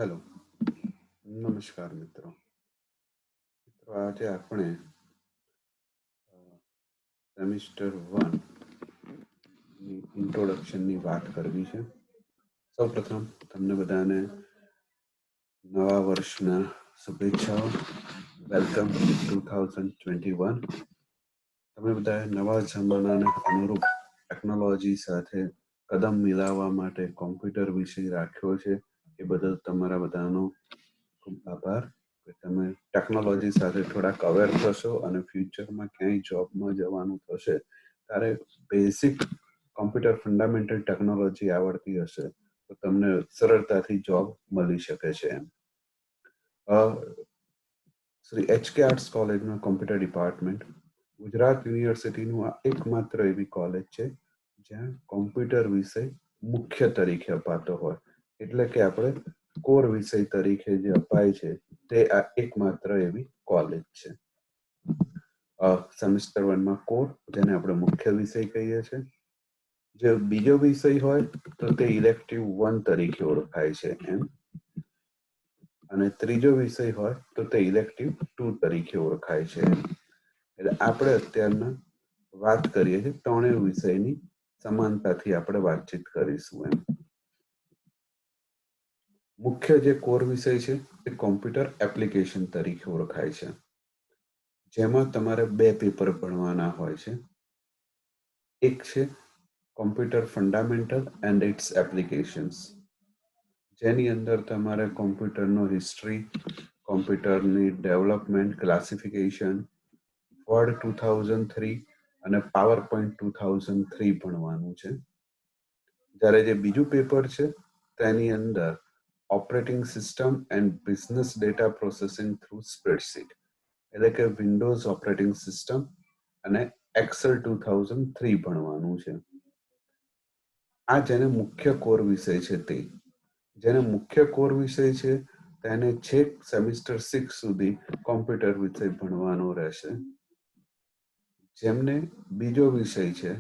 Hello, નમસ્કાર મિત્રો. આજે આપણે સેમિસ્ટર 1 ની ઇન્ટ્રોડક્શનની વાત કરવી છે. સૌપ્રથમ તમને બધાને નવા વર્ષના શુભેચ્છાઓ. વેલકમ 2021. તમે બધાએ નવા જમાનાને અનુરૂપ ટેકનોલોજી સાથે કદમ મિલાવવા માટે કોમ્પ્યુટર વિષય રાખ્યો છે. એ બદલ તમારા બધાનો ખૂબ આભાર. તમે ટેકનોલોજી સાથે થોડાક અવેર થશો અને ફ્યુચરમાં ક્યાંય જોબમાં જવાનું થશે ત્યારે બેઝિક કોમ્પ્યુટર ફંડામેન્ટલ ટેકનોલોજી આવડતી હશે તો તમને સરળતાથી જોબ મળી શકે છે. શ્રી HK આર્ટ્સ કોલેજનું કોમ્પ્યુટર ડિપાર્ટમેન્ટ ગુજરાત યુનિવર્સિટીનું આ એકમાત્ર એવી કોલેજ છે જ્યાં કોમ્પ્યુટર વિષય મુખ્ય તરીકે અપાતો હોય, એટલે કે આપણે કોર વિષય તરીકે જે અપાય છે તે આ એકમાત્ર એવી કોલેજ છે. સેમિસ્ટર 1 માં કોર, જેને આપણે મુખ્ય વિષય કહીએ છીએ. જે બીજો વિષય હોય તો તે ઇલેક્ટિવ 1 તરીકે ઓળખાય છે એમ, અને ત્રીજો વિષય હોય તો તે ઇલેક્ટિવ 2 તરીકે ઓળખાય છે. એટલે આપણે અત્યારના વાત કરીએ છીએ ત્રણેય વિષયની સમાનતાથી આપણે વાતચીત કરીશું એમ. મુખ્ય જે કોર વિષય છે તે કોમ્પ્યુટર એપ્લિકેશન તરીકે ઓળખાય છે, જેમાં તમારે બે પેપર ભણવાના હોય છે. એક છે computer fundamental and its applications, જેની અંદર તમારે કોમ્પ્યુટરનો હિસ્ટ્રી, કોમ્પ્યુટરની ડેવલપમેન્ટ, ક્લાસિફિકેશન, વર્ડ 2003 અને પાવર પોઈન્ટ 2003 ભણવાનું છે. જ્યારે જે બીજું પેપર છે તેની અંદર operating system and business data processing through spreadsheet, એટલે કે વિન્ડોઝ ઓપરેટિંગ સિસ્ટમ અને એક્સેલ 2003 ભણવાનું છે. આ જેને મુખ્ય કોર વિષય છે તે જેને મુખ્ય કોર વિષય છે તેને છેક સેમિસ્ટર 6 સુધી કોમ્પ્યુટર વિષય ભણવાનો રહેશે. જેમને બીજો વિષય છે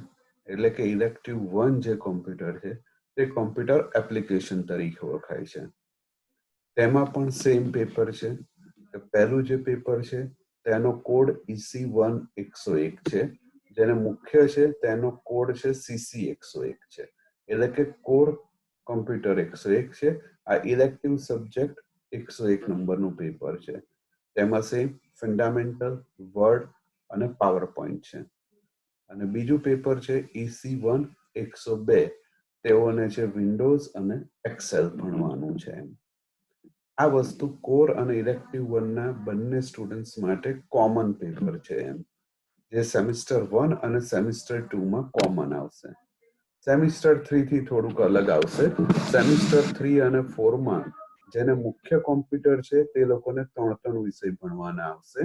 એટલે કે ઇલેક્ટિવ 1 જે કોમ્પ્યુટર છે તે કોમ્પ્યુટર એપ્લિકેશન તરીકે ઓળખાય છે. તેમાં પણ સેમ પેપર છે. પહેલું જે પેપર છે તેનો કોડ EC1-101 છે, જેને મુખ્ય છે તેનો કોડ છે CC101 છે, એટલે કે કોર કોમ્પ્યુટર 101 છે. આ ઇલેક્ટિવ સબ્જેક્ટ 101 નંબરનું પેપર છે. તેમાં સેમ ફંડામેન્ટલ, વર્ડ અને પાવર પોઈન્ટ છે. અને બીજું પેપર છે EC1-102, તેઓને છે વિન્ડોઝ અને એક્સેલ ભણવાનું છે. આ વસ્તુ કોર અને ઇલેક્ટિવ 1 ના બંને સ્ટુડન્ટ્સ માટે કોમન પેપર છે એમ, જે સેમિસ્ટર 1 અને સેમિસ્ટર 2 માં કોમન આવશે. સેમિસ્ટર 3 થી થોડુંક અલગ આવશે. સેમિસ્ટર 3 અને 4 માં જેને મુખ્ય કોમ્પ્યુટર છે તે લોકોને 3 વિષય ભણવાના આવશે,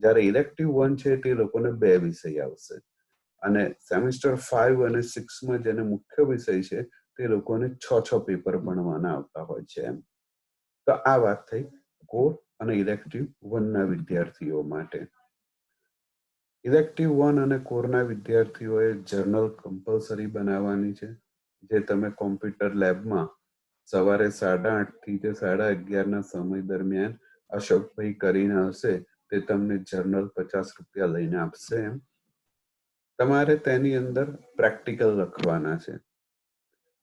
જ્યારે ઇલેક્ટિવ 1 છે તે લોકોને 2 વિષય આવશે. અને સેમિસ્ટર 5 અને 6 માં જેને મુખ્ય વિષય છે તે લોકોને 6 પેપર ભણવાના આવતા હોય છે એમ. તો આ વાત થઈ કોર અને ઇલેક્ટિવ 1 ના વિદ્યાર્થીઓ માટે. ઇલેક્ટિવ 1 અને કોરના વિદ્યાર્થીઓએ જર્નલ કમ્પલસરી બનાવવાની છે, જે તમે કોમ્પ્યુટર લેબમાં સવારે 8:30 થી 11:30 ના સમય દરમિયાન અશોકભાઈ કરીને હશે તે તમને જર્નલ ₹50 લઈને આપશે એમ. તમારે તેની અંદર પ્રેક્ટિકલ લખવાના છે.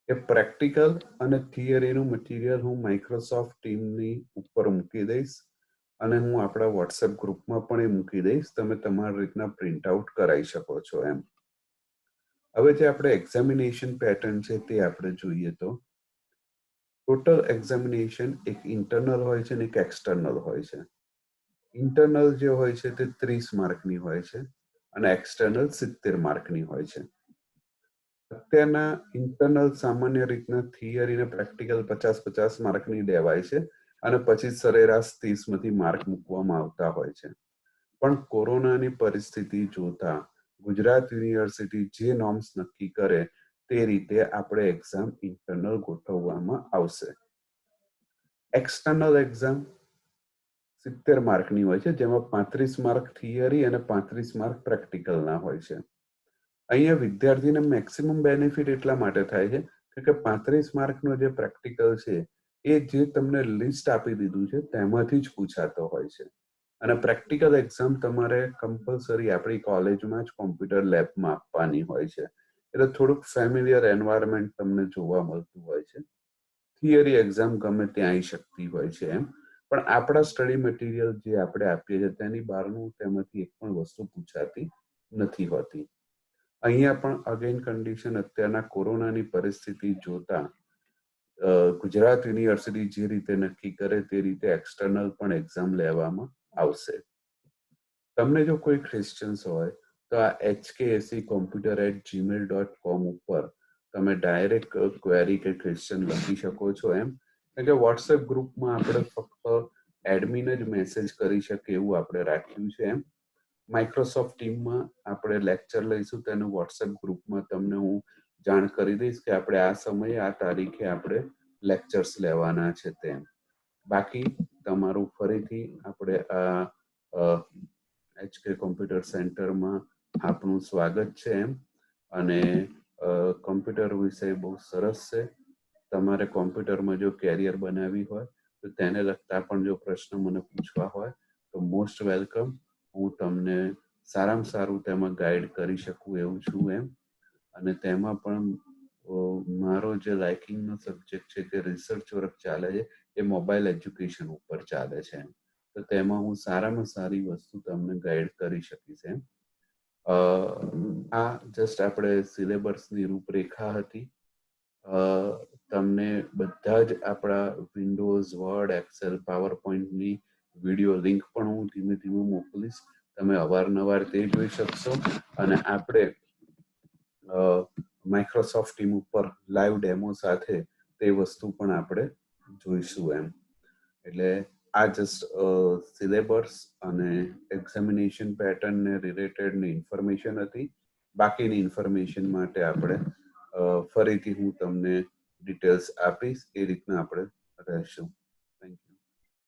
એ પ્રેક્ટિકલ અને થિયરીનું મટીરિયલ હું માઇક્રોસોફ્ટ ટીમની ઉપર મૂકી દઈશ અને હું આપણા વોટ્સએપ ગ્રુપમાં પણ એ મૂકી દઈશ. તમે તમારી રીતના પ્રિન્ટ આઉટ કરાવી શકો છો એમ. હવે જે આપણે એક્ઝામિનેશન પેટર્ન છે તે આપણે જોઈએ તો ટોટલ એક્ઝામિનેશન એક ઇન્ટરનલ હોય છે અને એક એક્સટર્નલ હોય છે. ઇન્ટરનલ જે હોય છે તે 30 માર્કની હોય છે અને એક્સટર્નલ 70 માર્કની હોય છે. અત્યારના ઇન્ટરનલ સામાન્ય રીતના થિયરી અને પ્રેક્ટિકલ 50-50 માર્કની લેવાય છે અને પછી સરેરાશ 30માંથી માર્ક મૂકવામાં આવતા હોય છે. પણ કોરોનાની પરિસ્થિતિ જોતા ગુજરાત યુનિવર્સિટી જે નોર્મ્સ નક્કી કરે તે રીતે આપણે એક્ઝામ ઇન્ટરનલ ગોઠવવામાં આવશે. એક્સટર્નલ એક્ઝામ 70 માર્કની હોય છે, જેમાં 35 માર્ક થિયરી અને 35 માર્ક પ્રેક્ટિકલના હોય છે. અહીંયા વિદ્યાર્થીને મેક્સિમમ બેનિફિટ એટલા માટે થાય છે કે 35 માર્કનો જે પ્રેક્ટિકલ છે એ જે તમને લિસ્ટ આપી દીધું છે તેમાંથી જ પૂછાતો હોય છે. અને પ્રેક્ટિકલ એક્ઝામ તમારે કમ્પલસરી આપણી કોલેજમાં જ કોમ્પ્યુટર લેબમાં આપવાની હોય છે. એટલે થોડુંક ફેમિલિયર એન્વાયરમેન્ટ તમને જોવા મળતું હોય છે. થિયરી એક્ઝામ ગમે ત્યાં આવી શકતી હોય છે એમ, પણ આપણા સ્ટડી મટીરિયલ જે આપણે આપીએ છીએ તેની બહારનું તેમાંથી એક પણ વસ્તુ પૂછાતી નથી હોતી. અહીંયા પણ અગેન કન્ડિશન અત્યારના કોરોનાની પરિસ્થિતિ જોતા ગુજરાત યુનિવર્સિટી જે રીતે નક્કી કરે તે રીતે એક્સટર્નલ પણ એક્ઝામ લેવામાં આવશે. તમને જો કોઈ ક્વેશ્ચન્સ હોય તો આ hkscomputer@gmail.com ઉપર તમે ડાયરેક્ટ ક્વેરી કે ક્વેશ્ચન લખી શકો છો એમ. કારણ કે વોટ્સએપ ગ્રુપમાં આપણે ફક્ત એડમિન જ મેસેજ કરી શકે એવું આપણે રાખ્યું છે એમ. માઇક્રોસોફ્ટ ટીમમાં આપણે લેક્ચર લઈશું તેનું વોટ્સએપ ગ્રુપમાં તમને હું જાણ કરી દઈશ કે આપણે આ સમયે આ તારીખે આપણે લેક્ચર્સ લેવાના છે તેમ. બાકી તમારું ફરીથી આપણે આ HK કોમ્પ્યુટર સેન્ટરમાં આપનું સ્વાગત છે એમ. અને કોમ્પ્યુટર વિષય બહુ સરસ છે. તમારે કોમ્પ્યુટરમાં જો કેરિયર બનાવવી હોય તો તેને લગતા પણ જો પ્રશ્ન મને પૂછવા હોય તો મોસ્ટ વેલકમ. હું તમને સારામાં સારું તેમાં ગાઈડ કરી શકું એવું છું એમ. અને તેમાં પણ મારો જે લાઇકિંગનો સબ્જેક્ટ છે કે રિસર્ચ વર્ક ચાલે છે એ મોબાઈલ એજ્યુકેશન ઉપર ચાલે છે એમ. તો તેમાં હું સારામાં સારી વસ્તુ તમને ગાઈડ કરી શકીશ એમ. આ જસ્ટ આપણે સિલેબસની રૂપરેખા હતી. તમને બધા જ આપણા વિન્ડોઝ, વર્ડ, એક્સેલ, પાવર પોઈન્ટની વિડીયો લિંક પણ હું ધીમે ધીમે મોકલીશ. તમે અવારનવાર તે જોઈ શકશો. અને આપણે માઇક્રોસોફ્ટ ટીમ ઉપર લાઈવ ડેમો સાથે તે વસ્તુ પણ આપણે જોઈશું એમ. એટલે આ જસ્ટ સિલેબસ અને એક્ઝામિનેશન પેટર્નને રિલેટેડની ઇન્ફોર્મેશન હતી. બાકીની ઇન્ફોર્મેશન માટે આપણે ફરીથી હું તમને ડિટેલ્સ આપીશ. એ રીતના આપણે રહેશું.